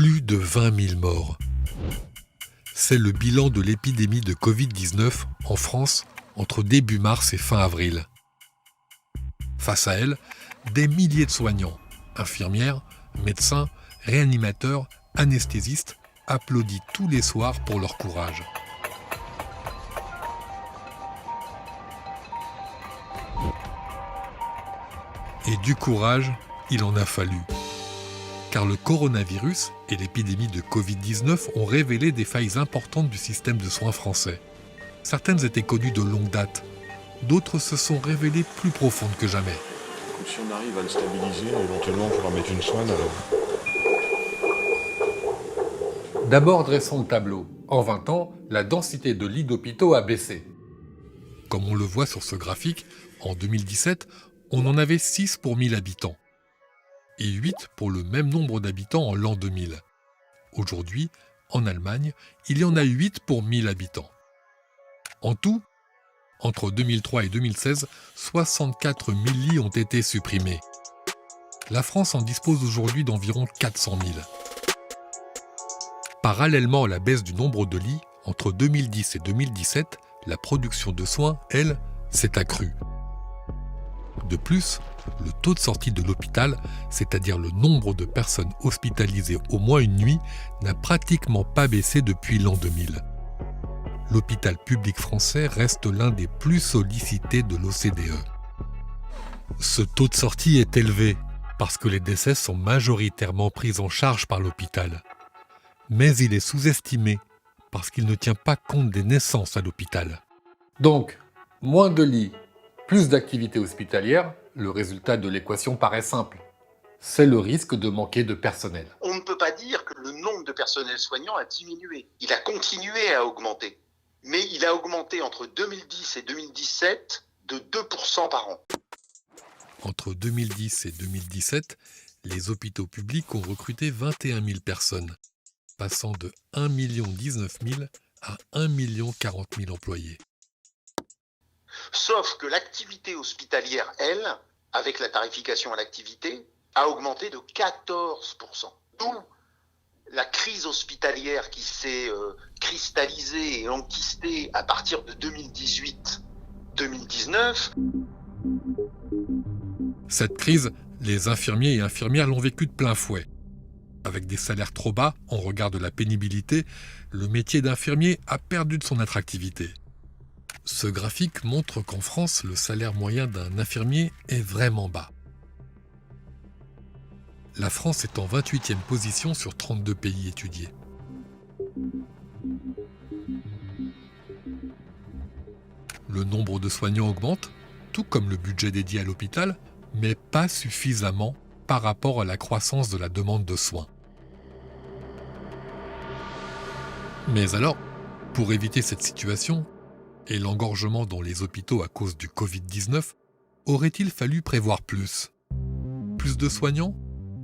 Plus de 20 000 morts. C'est le bilan de l'épidémie de Covid-19 en France entre début mars et fin avril. Face à elle, des milliers de soignants, infirmières, médecins, réanimateurs, anesthésistes applaudissent tous les soirs pour leur courage. Et du courage, il en a fallu. Car le coronavirus et l'épidémie de Covid-19 ont révélé des failles importantes du système de soins français. Certaines étaient connues de longue date, d'autres se sont révélées plus profondes que jamais. Si on arrive à le stabiliser, éventuellement on pourra mettre une soigne alors. D'abord, dressons le tableau. En 20 ans, la densité de lits d'hôpitaux a baissé. Comme on le voit sur ce graphique, en 2017, on en avait 6 pour 1000 habitants. Et 8 pour le même nombre d'habitants en l'an 2000. Aujourd'hui, en Allemagne, il y en a 8 pour 1000 habitants. En tout, entre 2003 et 2016, 64 000 lits ont été supprimés. La France en dispose aujourd'hui d'environ 400 000. Parallèlement à la baisse du nombre de lits, entre 2010 et 2017, la production de soins, elle, s'est accrue. De plus, le taux de sortie de l'hôpital, c'est-à-dire le nombre de personnes hospitalisées au moins une nuit, n'a pratiquement pas baissé depuis l'an 2000. L'hôpital public français reste l'un des plus sollicités de l'OCDE. Ce taux de sortie est élevé parce que les décès sont majoritairement pris en charge par l'hôpital. Mais il est sous-estimé parce qu'il ne tient pas compte des naissances à l'hôpital. Donc, moins de lits, plus d'activités hospitalières, le résultat de l'équation paraît simple. C'est le risque de manquer de personnel. On ne peut pas dire que le nombre de personnels soignants a diminué. Il a continué à augmenter. Mais il a augmenté entre 2010 et 2017 de 2% par an. Entre 2010 et 2017, les hôpitaux publics ont recruté 21 000 personnes, passant de 1 19 000 à 1 40 000 employés. Sauf que l'activité hospitalière, elle, avec la tarification à l'activité, a augmenté de 14%. D'où la crise hospitalière qui s'est cristallisée et enquistée à partir de 2018-2019. Cette crise, les infirmiers et infirmières l'ont vécue de plein fouet. Avec des salaires trop bas, en regard de la pénibilité, le métier d'infirmier a perdu de son attractivité. Ce graphique montre qu'en France, le salaire moyen d'un infirmier est vraiment bas. La France est en 28e position sur 32 pays étudiés. Le nombre de soignants augmente, tout comme le budget dédié à l'hôpital, mais pas suffisamment par rapport à la croissance de la demande de soins. Mais alors, pour éviter cette situation, et l'engorgement dans les hôpitaux à cause du Covid-19, aurait-il fallu prévoir plus ? Plus de soignants ?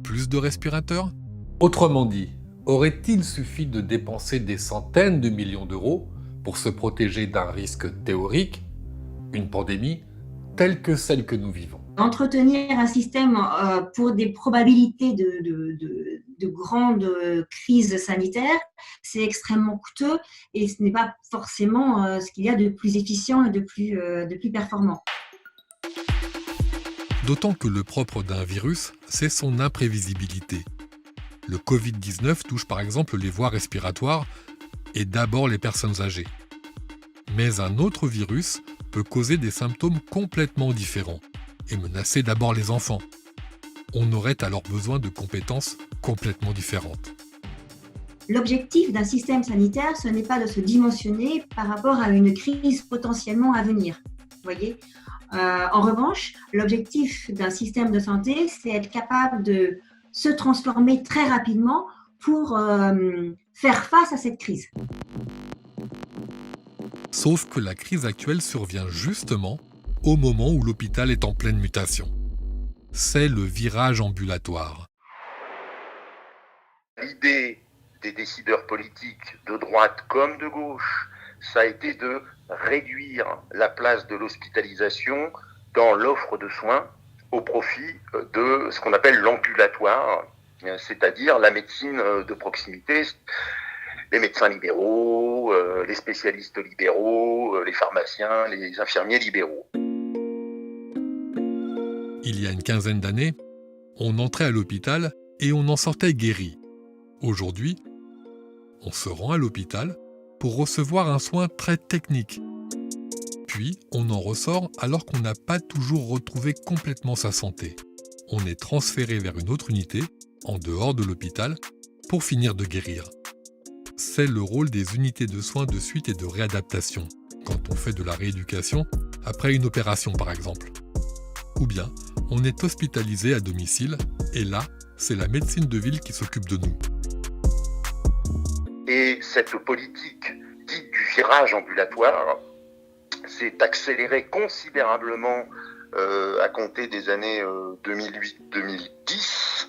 Plus de respirateurs ? Autrement dit, aurait-il suffi de dépenser des centaines de millions d'euros pour se protéger d'un risque théorique, une pandémie, telle que celle que nous vivons ? Entretenir un système pour des probabilités de grandes crises sanitaires, c'est extrêmement coûteux et ce n'est pas forcément ce qu'il y a de plus efficient et de plus performant. D'autant que le propre d'un virus, c'est son imprévisibilité. Le Covid-19 touche par exemple les voies respiratoires et d'abord les personnes âgées. Mais un autre virus peut causer des symptômes complètement différents et menacer d'abord les enfants. On aurait alors besoin de compétences complètement différentes. L'objectif d'un système sanitaire, ce n'est pas de se dimensionner par rapport à une crise potentiellement à venir. Vous voyez ? En revanche, l'objectif d'un système de santé, c'est être capable de se transformer très rapidement pour faire face à cette crise. Sauf que la crise actuelle survient justement au moment où l'hôpital est en pleine mutation. C'est le virage ambulatoire. L'idée des décideurs politiques de droite comme de gauche, ça a été de réduire la place de l'hospitalisation dans l'offre de soins au profit de ce qu'on appelle l'ambulatoire, c'est-à-dire la médecine de proximité, les médecins libéraux, les spécialistes libéraux, les pharmaciens, les infirmiers libéraux. Il y a une quinzaine d'années, on entrait à l'hôpital et on en sortait guéri. Aujourd'hui, on se rend à l'hôpital pour recevoir un soin très technique. Puis, on en ressort alors qu'on n'a pas toujours retrouvé complètement sa santé. On est transféré vers une autre unité, en dehors de l'hôpital, pour finir de guérir. C'est le rôle des unités de soins de suite et de réadaptation, quand on fait de la rééducation, après une opération par exemple. Ou bien, on est hospitalisé à domicile, et là, c'est la médecine de ville qui s'occupe de nous. Et cette politique dite du virage ambulatoire s'est accélérée considérablement à compter des années 2008-2010,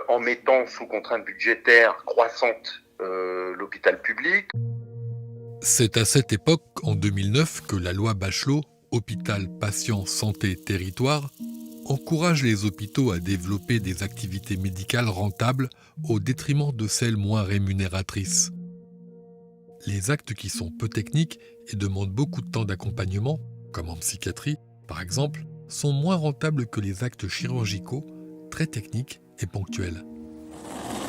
en mettant sous contrainte budgétaire croissante l'hôpital public. C'est à cette époque, en 2009, que la loi Bachelot, Hôpital, Patient, Santé, Territoire, encourage les hôpitaux à développer des activités médicales rentables au détriment de celles moins rémunératrices. Les actes qui sont peu techniques et demandent beaucoup de temps d'accompagnement, comme en psychiatrie par exemple, sont moins rentables que les actes chirurgicaux, très techniques et ponctuels.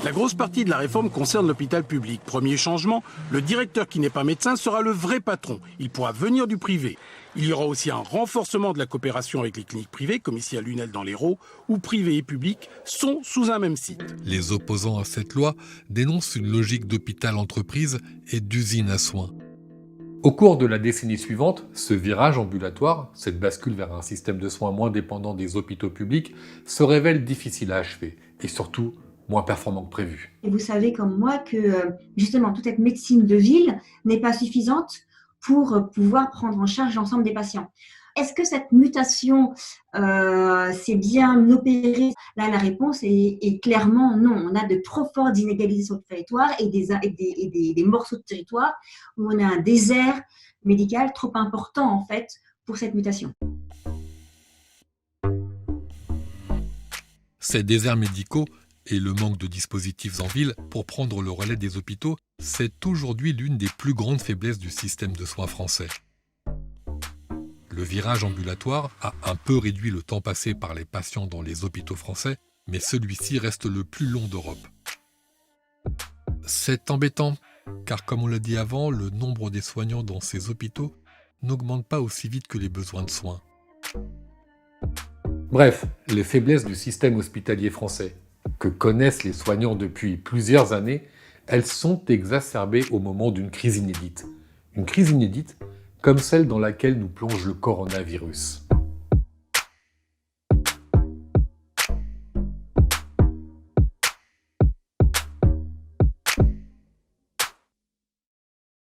La grosse partie de la réforme concerne l'hôpital public. Premier changement, le directeur qui n'est pas médecin sera le vrai patron. Il pourra venir du privé. Il y aura aussi un renforcement de la coopération avec les cliniques privées, comme ici à Lunel dans l'Hérault, où privé et public sont sous un même site. Les opposants à cette loi dénoncent une logique d'hôpital-entreprise et d'usine à soins. Au cours de la décennie suivante, ce virage ambulatoire, cette bascule vers un système de soins moins dépendant des hôpitaux publics, se révèle difficile à achever et surtout moins performant que prévu. Et vous savez comme moi que justement toute cette médecine de ville n'est pas suffisante pour pouvoir prendre en charge l'ensemble des patients. Est-ce que cette mutation s'est bien opérée? Là, la réponse est clairement non. On a de trop fortes inégalités sur le territoire et des morceaux de territoire où on a un désert médical trop important en fait pour cette mutation. Ces déserts médicaux et le manque de dispositifs en ville pour prendre le relais des hôpitaux, c'est aujourd'hui l'une des plus grandes faiblesses du système de soins français. Le virage ambulatoire a un peu réduit le temps passé par les patients dans les hôpitaux français, mais celui-ci reste le plus long d'Europe. C'est embêtant, car comme on l'a dit avant, le nombre des soignants dans ces hôpitaux n'augmente pas aussi vite que les besoins de soins. Bref, les faiblesses du système hospitalier français, que connaissent les soignants depuis plusieurs années, elles sont exacerbées au moment d'une crise inédite. Une crise inédite comme celle dans laquelle nous plonge le coronavirus.